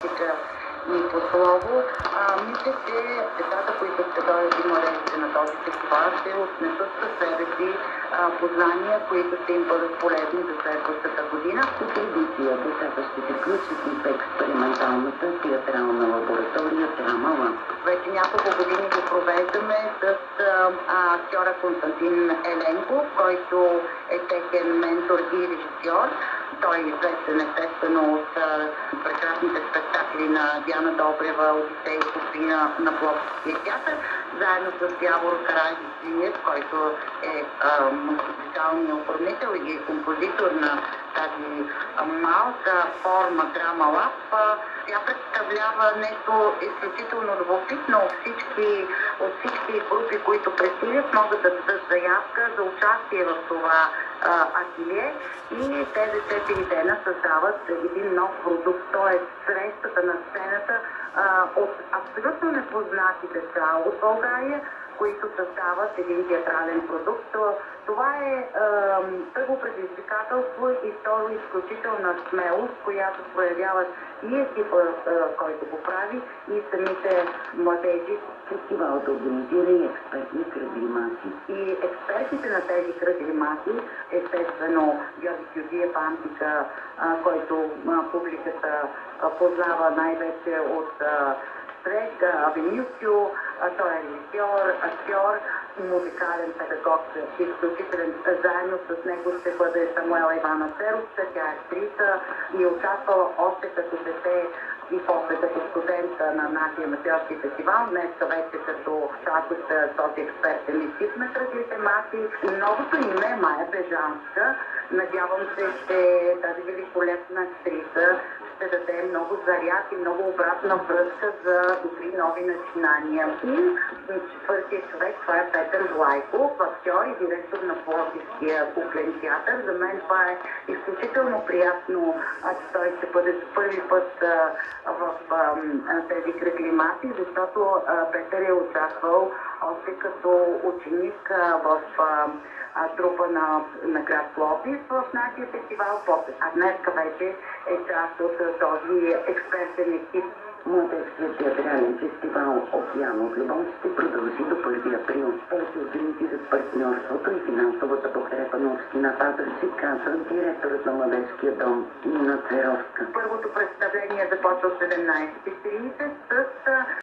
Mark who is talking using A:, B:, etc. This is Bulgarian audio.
A: И по слово, мисля, че децата, които ще дойдат и младежите на този фестивал, ще отнесат със себе си познания, които ще им бъдат полезни за следващата година.
B: По традиция децата ще се включат и в експерименталната театрална лаборатория Драма.
A: Вече няколко години го провеждаме с актьора Константин Еленков, който е техен ментор и режисьор. Той е известен естествено от прекрасните спектакли на Диана Добрева, Одисей, Софина на Пловдивския театър, заедно с Явор Караджиев, който е музикалният оформител и композитор на тази малка форма Драма Лаб. Тя представлява нещо изключително любопитно. От всички групи, които пристигат, могат да дадат заявка за участие в това ателие и тези 4 дена създават един нов продукт, т.е. срещата на сцената от абсолютно непознати деца от България, които създават един театрален продукт. Това е първо предизвикателство и второ изключителна смелост, която проявяват и екипа, който го прави, и самите младежи.
B: Фестивалът организира и експертни кръгли маси.
A: И експертите на тези кръгли маси, естествено Георги Георгиев Антика, който публиката познава най-вече от Стрек, Авенюсио, той е режисьор, актьор, музикален педагог, изключителен. Заедно с него ще бъде Самуела Ивана Церовска, тя е актриса и участвала още като дете и после като студент на нашия аматьорски фестивал. Днес вече като част от този експертен екип на кръглите маси. Новото име е Мая Бежанска. Надявам се, че тази великолепна актриса ще даде много заряд и много обратна връзка за добри нови начинания. И четвъртият човек, това е Петър Влайков, актьор и директор на Пловдивския куклен театър. За мен това е изключително приятно, че той ще бъде за първи път в тези кръгли маси, защото Петър е участвал още като ученик в трупа на град Пловдив в нашия фестивал, а днес вече е част от този експертен екип.
B: Младежкият театрален фестивал Океан от любов ще продължи до 1 април. Ще организират партньорството и финансовата подкрепа на община Пазарджик, казва директорът на Младежкия дом Нина Церовска.
A: Първото представление започва в 17:30 с